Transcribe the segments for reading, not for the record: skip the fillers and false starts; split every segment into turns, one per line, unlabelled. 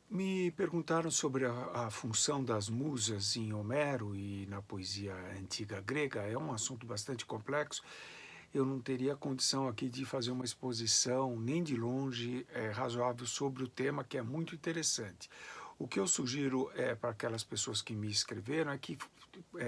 Me perguntaram sobre a função das musas em Homero e na poesia antiga grega. É um assunto bastante complexo. Eu não teria condição aqui de fazer uma exposição, nem de longe, razoável sobre o tema, que é muito interessante. O que eu sugiro para aquelas pessoas que me escreveram é que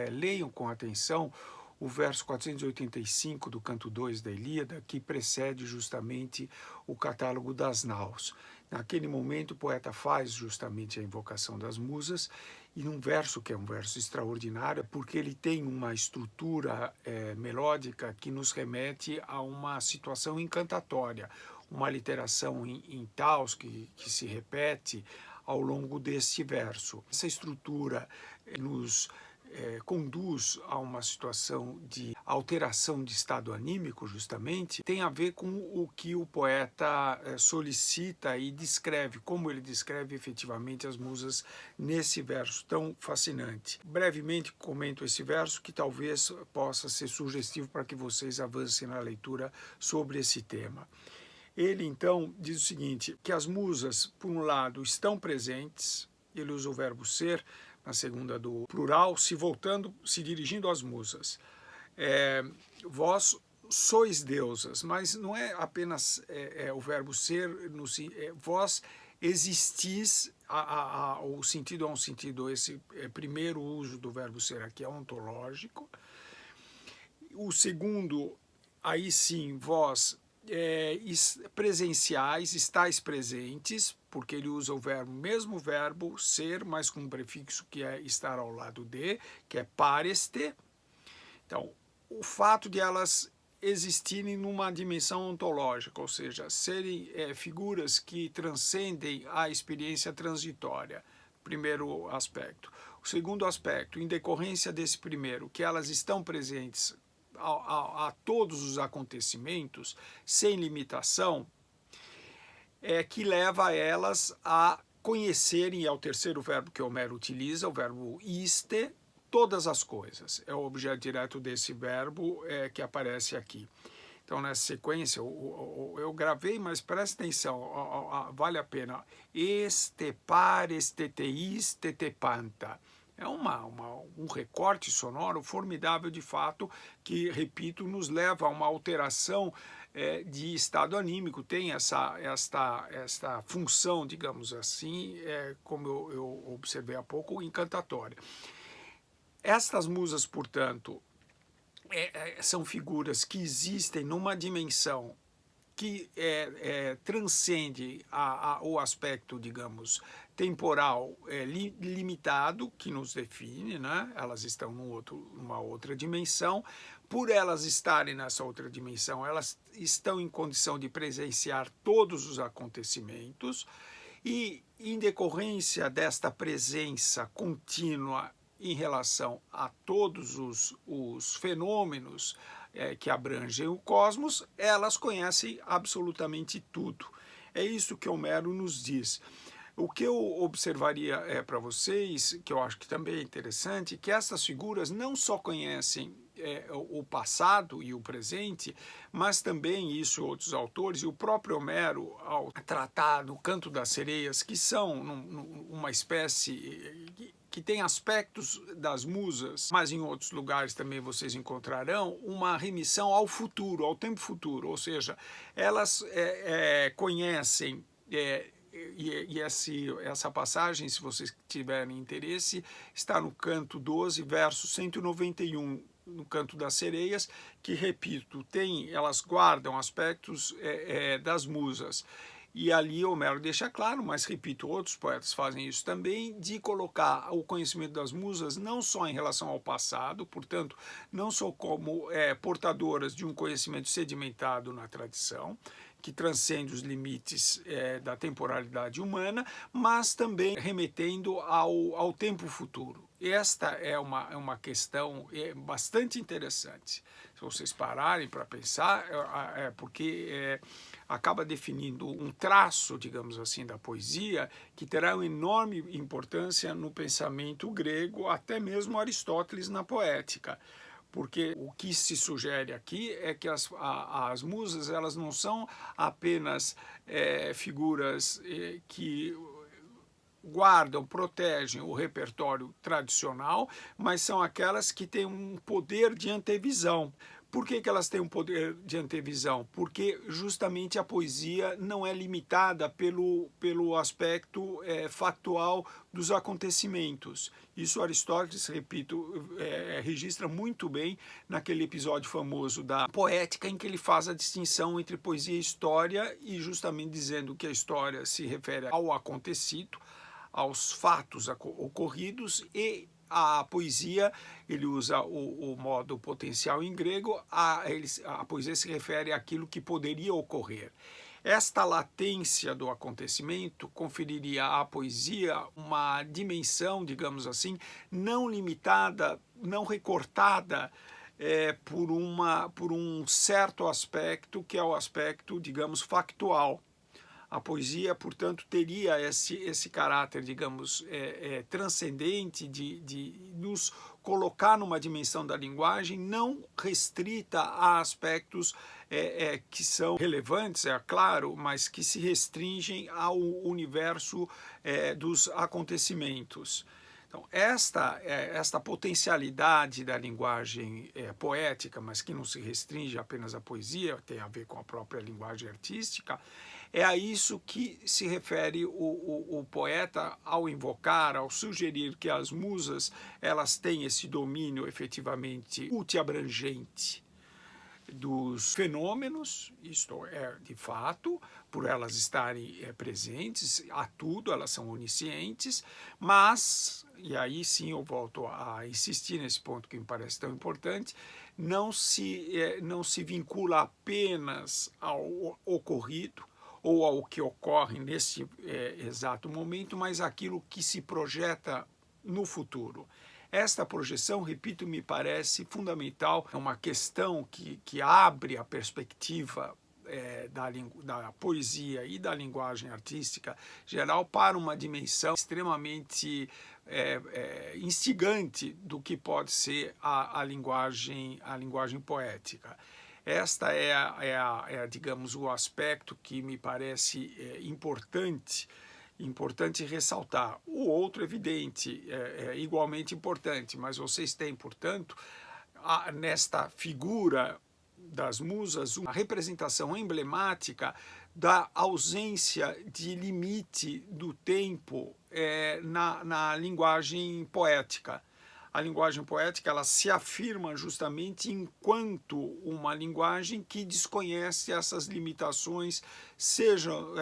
leiam com atenção o verso 485 do canto 2 da Ilíada, que precede justamente o catálogo das naus. Naquele momento, o poeta faz justamente a invocação das musas, e num verso que é um verso extraordinário, porque ele tem uma estrutura melódica que nos remete a uma situação encantatória, uma literação em taus que se repete ao longo deste verso. Essa estrutura nos conduz a uma situação de alteração de estado anímico, justamente, tem a ver com o que o poeta solicita e descreve, como ele descreve efetivamente as musas nesse verso tão fascinante. Brevemente comento esse verso que talvez possa ser sugestivo para que vocês avancem na leitura sobre esse tema. Ele então diz o seguinte, que as musas, por um lado, estão presentes, ele usa o verbo ser, na segunda do plural, se dirigindo às musas. Vós sois deusas, mas não é apenas o verbo ser, vós existis, o sentido é um sentido, esse primeiro uso do verbo ser aqui é ontológico. O segundo, aí sim, vós presenciais, estáis presentes, porque ele usa o verbo, mesmo verbo ser, mas com um prefixo que é estar ao lado de, que é pareste. Então, o fato de elas existirem numa dimensão ontológica, ou seja, serem figuras que transcendem a experiência transitória, primeiro aspecto. O segundo aspecto, em decorrência desse primeiro, que elas estão presentes a todos os acontecimentos, sem limitação, que leva elas a conhecerem, e é o terceiro verbo que Homero utiliza, o verbo iste, todas as coisas. É o objeto direto desse verbo que aparece aqui. Então, nessa sequência, eu gravei, mas preste atenção, vale a pena. Este pares teteis tetepanta. É um recorte sonoro formidável de fato, que, repito, nos leva a uma alteração de estado anímico, tem esta função, digamos assim, como eu observei há pouco, encantatória. Estas musas, portanto, são figuras que existem numa dimensão que transcende o aspecto, digamos, temporal limitado, que nos define, né? Elas estão numa outra dimensão. Por elas estarem nessa outra dimensão, elas estão em condição de presenciar todos os acontecimentos e, em decorrência desta presença contínua em relação a todos os fenômenos que abrangem o cosmos, elas conhecem absolutamente tudo. É isso que Homero nos diz. O que eu observaria para vocês, que eu acho que também é interessante, que essas figuras não só conhecem o passado e o presente, mas também isso outros autores, e o próprio Homero, ao tratar no Canto das Sereias, que são uma espécie que tem aspectos das musas, mas em outros lugares também vocês encontrarão uma remissão ao futuro, ao tempo futuro, ou seja, elas conhecem essa passagem, se vocês tiverem interesse, está no canto 12, verso 191, no Canto das Sereias, que, repito, elas guardam aspectos das musas. E ali Homero deixa claro, mas repito, outros poetas fazem isso também, de colocar o conhecimento das musas não só em relação ao passado, portanto, não só como portadoras de um conhecimento sedimentado na tradição, que transcende os limites da temporalidade humana, mas também remetendo ao tempo futuro. Esta é uma questão bastante interessante. Se vocês pararem para pensar, porque acaba definindo um traço, digamos assim, da poesia, que terá uma enorme importância no pensamento grego, até mesmo Aristóteles na poética. Porque o que se sugere aqui é que as musas, elas não são apenas figuras que guardam, protegem o repertório tradicional, mas são aquelas que têm um poder de antevisão. Por que elas têm um poder de antevisão? Porque justamente a poesia não é limitada pelo aspecto factual dos acontecimentos. Isso Aristóteles, repito, registra muito bem naquele episódio famoso da Poética, em que ele faz a distinção entre poesia e história, e justamente dizendo que a história se refere ao acontecido, aos fatos ocorridos, e a poesia, ele usa o modo potencial em grego, a poesia se refere àquilo que poderia ocorrer. Esta latência do acontecimento conferiria à poesia uma dimensão, digamos assim, não limitada, não recortada por um certo aspecto, que é o aspecto, digamos, factual. A poesia, portanto, teria esse caráter, digamos, transcendente de nos colocar numa dimensão da linguagem não restrita a aspectos que são relevantes, é claro, mas que se restringem ao universo dos acontecimentos. Então, esta potencialidade da linguagem poética, mas que não se restringe apenas à poesia, tem a ver com a própria linguagem artística, é a isso que se refere o poeta ao invocar, ao sugerir que as musas elas têm esse domínio efetivamente multiabrangente dos fenômenos, isto é, de fato, por elas estarem presentes a tudo, elas são oniscientes, mas, e aí sim eu volto a insistir nesse ponto que me parece tão importante, não se vincula apenas ao ocorrido, ou ao que ocorre nesse exato momento, mas aquilo que se projeta no futuro. Esta projeção, repito, me parece fundamental, é uma questão que abre a perspectiva da poesia e da linguagem artística geral para uma dimensão extremamente instigante do que pode ser a linguagem poética. Esta digamos, o aspecto que me parece importante ressaltar. O outro, evidente, é igualmente importante, mas vocês têm, portanto, nesta figura das musas, uma representação emblemática da ausência de limite do tempo na linguagem poética. A linguagem poética ela se afirma justamente enquanto uma linguagem que desconhece essas limitações, sejam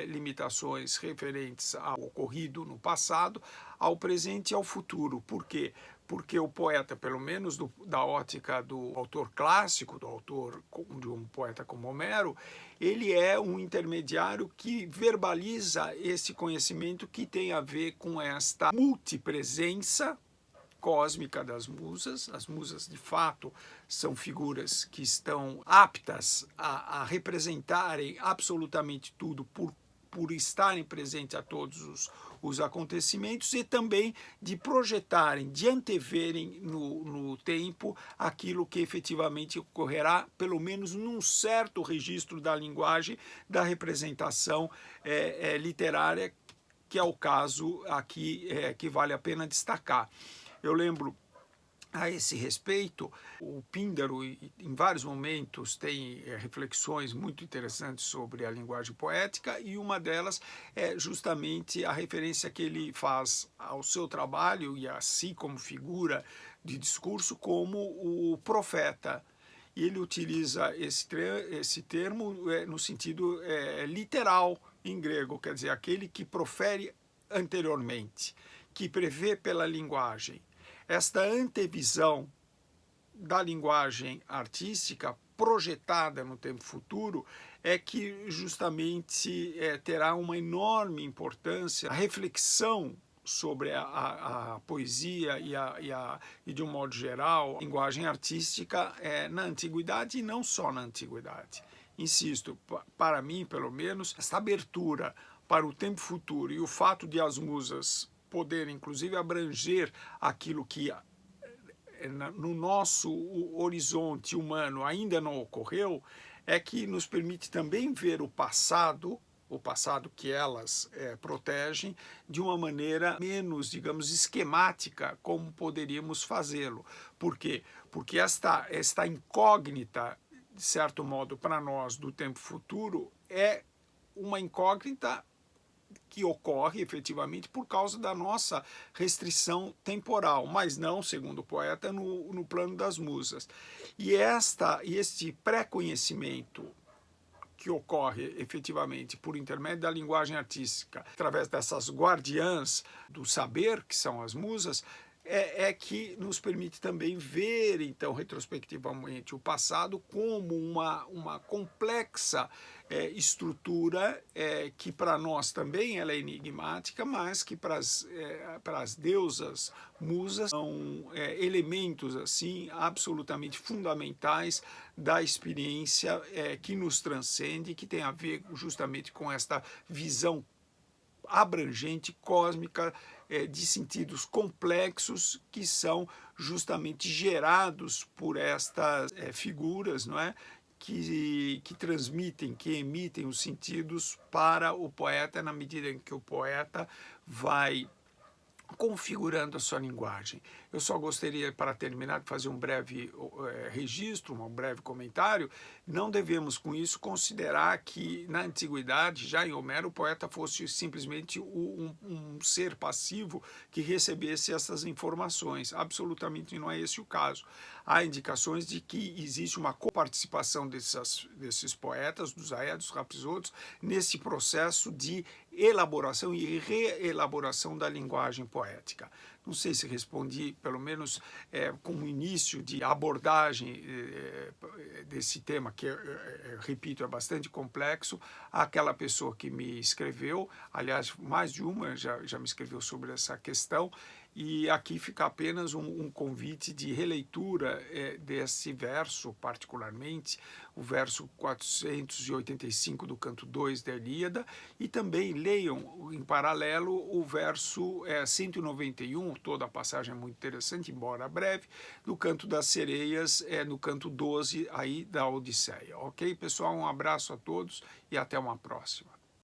limitações referentes ao ocorrido no passado, ao presente e ao futuro. Por quê? Porque o poeta, pelo menos da ótica do autor clássico, de um poeta como Homero, ele é um intermediário que verbaliza esse conhecimento que tem a ver com esta multipresença cósmica das musas. As musas, de fato, são figuras que estão aptas a representarem absolutamente tudo por estarem presentes a todos os acontecimentos e também de projetarem, de anteverem no tempo aquilo que efetivamente ocorrerá, pelo menos num certo registro da linguagem, da representação literária, que é o caso aqui que vale a pena destacar. Eu lembro, a esse respeito, o Píndaro, em vários momentos, tem reflexões muito interessantes sobre a linguagem poética, e uma delas é justamente a referência que ele faz ao seu trabalho e a si como figura de discurso como o profeta. E ele utiliza esse termo no sentido literal em grego, quer dizer, aquele que profere anteriormente, que prevê pela linguagem. Esta antevisão da linguagem artística projetada no tempo futuro é que justamente terá uma enorme importância a reflexão sobre a poesia e de um modo geral, a linguagem artística na antiguidade e não só na antiguidade. Insisto, para mim, pelo menos, esta abertura para o tempo futuro e o fato de as musas poderem, inclusive, abranger aquilo que no nosso horizonte humano ainda não ocorreu, é que nos permite também ver o passado o passado que elas protegem, de uma maneira menos, digamos, esquemática, como poderíamos fazê-lo. Por quê? Porque esta incógnita, de certo modo, para nós do tempo futuro, é uma incógnita que ocorre efetivamente por causa da nossa restrição temporal, mas não, segundo o poeta, no plano das musas. E este pré-conhecimento que ocorre efetivamente por intermédio da linguagem artística, através dessas guardiãs do saber, que são as musas, é que nos permite também ver, então, retrospectivamente, o passado como uma complexa estrutura que para nós também ela é enigmática, mas que para as deusas musas são elementos assim absolutamente fundamentais da experiência que nos transcende, que tem a ver justamente com esta visão abrangente, cósmica, de sentidos complexos que são justamente gerados por estas figuras, não é? Que transmitem, que emitem os sentidos para o poeta na medida em que o poeta vai configurando a sua linguagem. Eu só gostaria, para terminar, de fazer um breve registro, um breve comentário. Não devemos, com isso, considerar que, na antiguidade, já em Homero, o poeta fosse simplesmente um ser passivo que recebesse essas informações. Absolutamente não é esse o caso. Há indicações de que existe uma coparticipação desses poetas, dos aedos, rapsodos, nesse processo de elaboração e reelaboração da linguagem poética. Não sei se respondi, pelo menos com o início de abordagem desse tema, que, repito, é bastante complexo, àquela pessoa que me escreveu, aliás, mais de uma já me escreveu sobre essa questão, e aqui fica apenas um convite de releitura desse verso, particularmente, o verso 485 do canto 2 da Ilíada, e também leiam em paralelo o verso 191, toda a passagem é muito interessante, embora breve, do canto das sereias, no canto 12 aí da Odisseia. Ok, pessoal? Um abraço a todos e até uma próxima.